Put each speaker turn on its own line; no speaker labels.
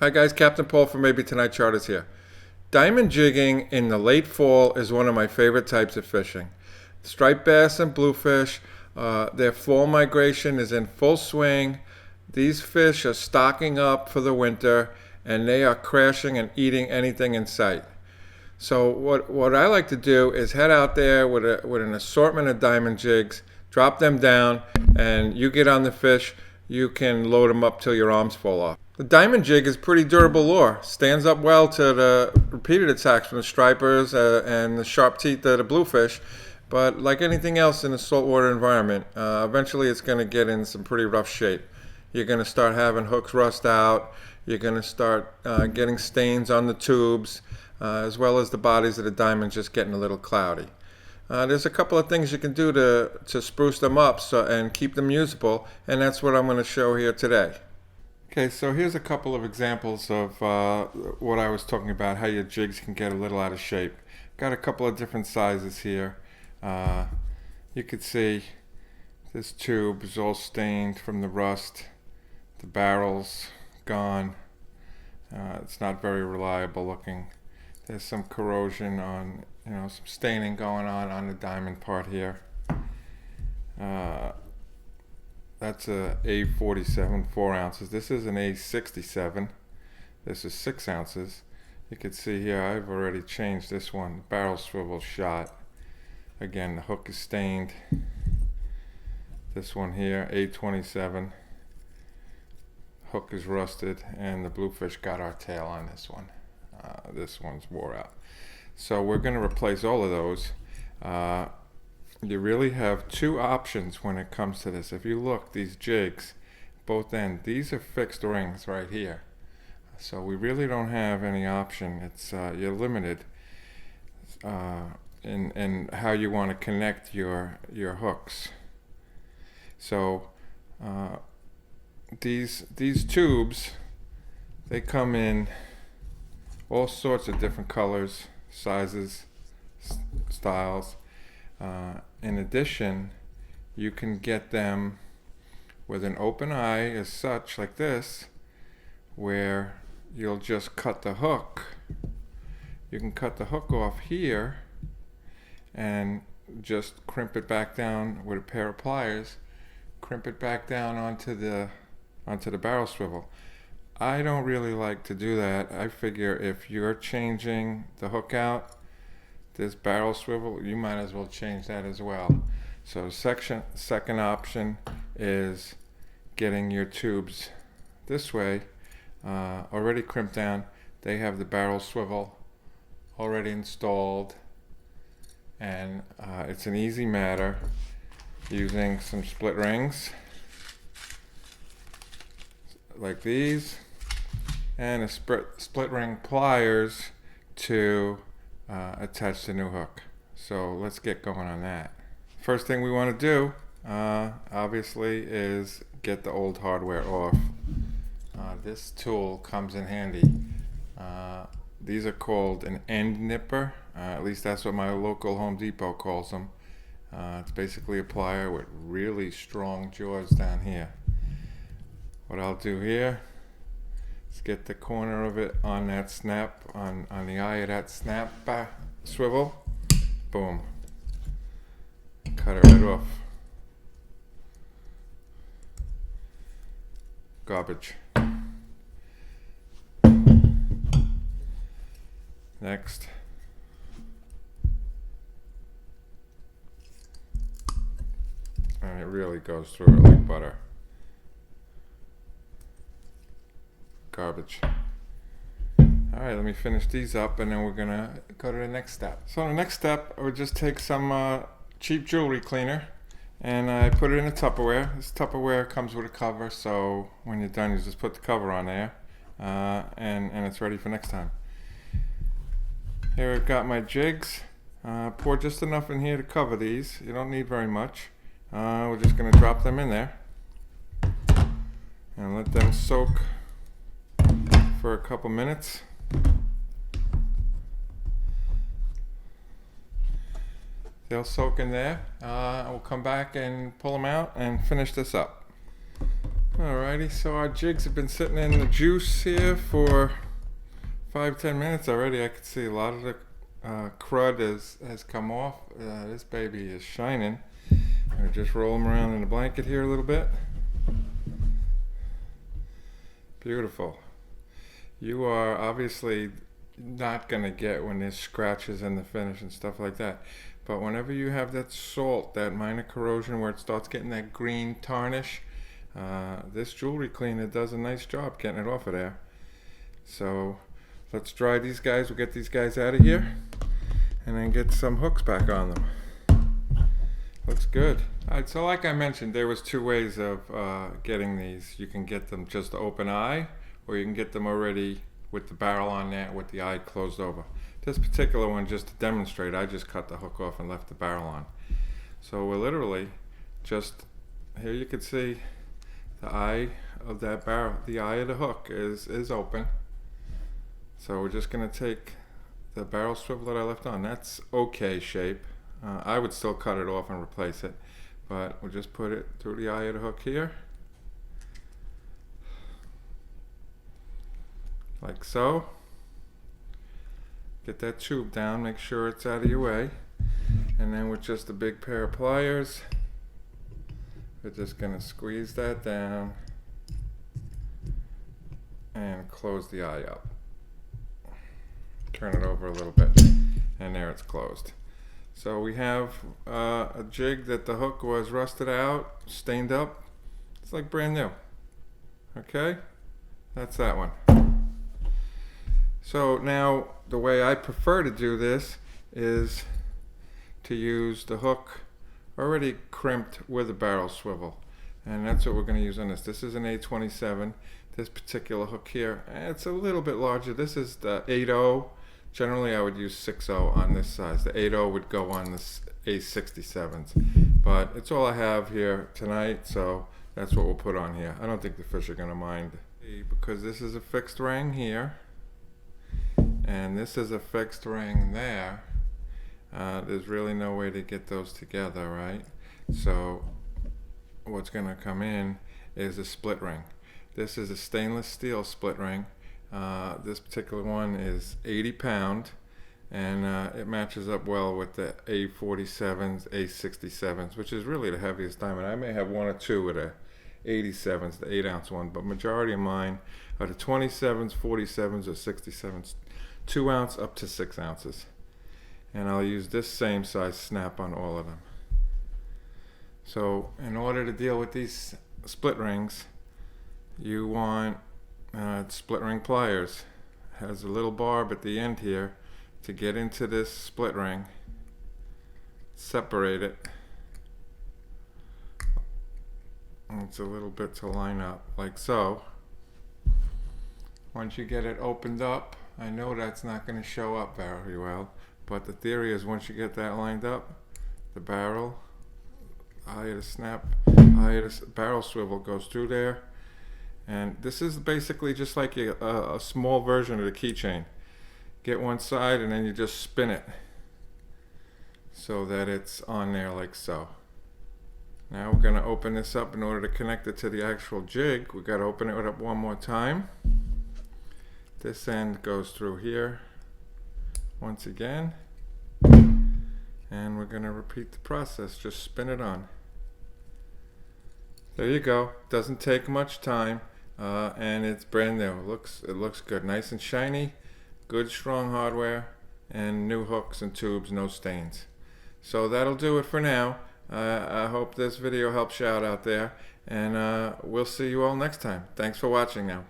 Hi guys, Captain Paul from Maybe Tonight Charters here. Diamond jigging in the late fall is one of my favorite types of fishing. Striped bass and bluefish, their fall migration is in full swing. These fish are stocking up for the winter and they are crashing and eating anything in sight. So what I like to do is head out there with an assortment of diamond jigs, drop them down, and you get on the fish. You can load them up till your arms fall off. The diamond jig is pretty durable lure. Stands up well to the repeated attacks from the stripers and the sharp teeth of the bluefish. But like anything else in a saltwater environment, eventually it's going to get in some pretty rough shape. You're going to start having hooks rust out. You're going to start getting stains on the tubes, as well as the bodies of the diamonds just getting a little cloudy. There's a couple of things you can do to spruce them up and keep them usable, and that's what I'm going to show here today. Okay, so here's a couple of examples of what I was talking about, how your jigs can get a little out of shape. Got a couple of different sizes here. You can see this tube is all stained from the rust. The barrel's gone. It's not very reliable looking. There's some corrosion on, some staining going on the diamond part here. That's a A47, 4 ounces. This is an A67. This is 6 ounces. You can see here I've already changed this one. Barrel swivel shot. Again, the hook is stained. This one here, A27. Hook is rusted, and the bluefish got our tail on this one. This one's wore out. So we're going to replace all of those. You really have two options when it comes to this. If you look, these jigs, both ends, these are fixed rings right here. So we really don't have any option. It's you're limited in how you want to connect your hooks. So these tubes, they come in all sorts of different colors, sizes, styles. In addition, you can get them with an open eye as such, like this, where you'll just cut the hook. You can cut the hook off here and just crimp it back down with a pair of pliers, crimp it back down onto the barrel swivel. I don't really like to do that. I figure if you're changing the hook out, this barrel swivel, you might as well change that as well. So second option is getting your tubes this way, already crimped down. They have the barrel swivel already installed, and it's an easy matter using some split rings like these and a split ring pliers to attach the new hook. So let's get going on that. First thing we want to do obviously is get the old hardware off. This tool comes in handy. These are called an end nipper, at least that's what my local Home Depot calls them. It's basically a plier with really strong jaws down here. What I'll do here is get the corner of it on that snap, on the eye of that snap swivel. Boom. Cut it right off. Garbage. Next. And it really goes through it like butter. Garbage. Alright, let me finish these up and then we're gonna go to the next step. So the next step, I would just take some cheap jewelry cleaner and I put it in a Tupperware. This Tupperware comes with a cover, so when you're done you just put the cover on there and it's ready for next time. Here I've got my jigs. Pour just enough in here to cover these. You don't need very much. We're just gonna drop them in there and let them soak for a couple minutes. They'll soak in there. We'll come back and pull them out and finish this up. Alrighty, so our jigs have been sitting in the juice here for 5-10 minutes already. I can see a lot of the crud has come off. This baby is shining. I just roll them around in the blanket here a little bit. Beautiful. You are obviously not going to get when there's scratches in the finish and stuff like that. But whenever you have that salt, that minor corrosion where it starts getting that green tarnish, this jewelry cleaner does a nice job getting it off of there. So let's dry these guys. We'll get these guys out of here and then get some hooks back on them. Looks good. Alright, so like I mentioned, there was two ways of getting these. You can get them just open eye, or you can get them already with the barrel on there with the eye closed over. This particular one, just to demonstrate, I just cut the hook off and left the barrel on. So we're literally just, here you can see the eye of that barrel, the eye of the hook is open. So we're just going to take the barrel swivel that I left on. That's okay shape. I would still cut it off and replace it, but we'll just put it through the eye of the hook here, like so. Get that tube down, make sure it's out of your way, and then with just a big pair of pliers, we're just going to squeeze that down and close the eye up. Turn it over a little bit, and there it's closed. So we have a jig that the hook was rusted out, stained up. It's like brand new. Okay, that's that one. So now the way I prefer to do this is to use the hook already crimped with a barrel swivel, and that's what we're going to use on this. This is an A27. This particular hook here, it's a little bit larger. This is the 8.0. Generally I would use 6.0 on this size. The 8.0 would go on this A67s, but it's all I have here tonight, so that's what we'll put on here. I don't think the fish are going to mind, because this is a fixed ring here and this is a fixed ring there. There's really no way to get those together, right? So what's going to come in is a split ring. This is a stainless steel split ring. This particular one is 80 pound, and it matches up well with the A47s, A67s, which is really the heaviest diamond. I may have one or two with the 87s, the 8-ounce one, but majority of mine are the 27s, 47s, or 67s, 2 ounce up to 6 ounces. And I'll use this same size snap on all of them. So in order to deal with these split rings, you want split ring pliers. Has a little barb at the end here to get into this split ring, separate it. It's a little bit to line up like so. Once you get it opened up, I know that's not going to show up very well, but the theory is once you get that lined up, the barrel, eye of the snap, eye of the barrel swivel goes through there. And this is basically just like a small version of the keychain. Get one side and then you just spin it so that it's on there like so. Now we're going to open this up. In order to connect it to the actual jig, we've got to open it up one more time. This end goes through here once again, and we're going to repeat the process. Just spin it on. There you go. Doesn't take much time. And it's brand new. It looks good, nice and shiny, good strong hardware, and new hooks and tubes, no stains. So that'll do it for now. I hope this video helps you out there, and we'll see you all next time. Thanks for watching now.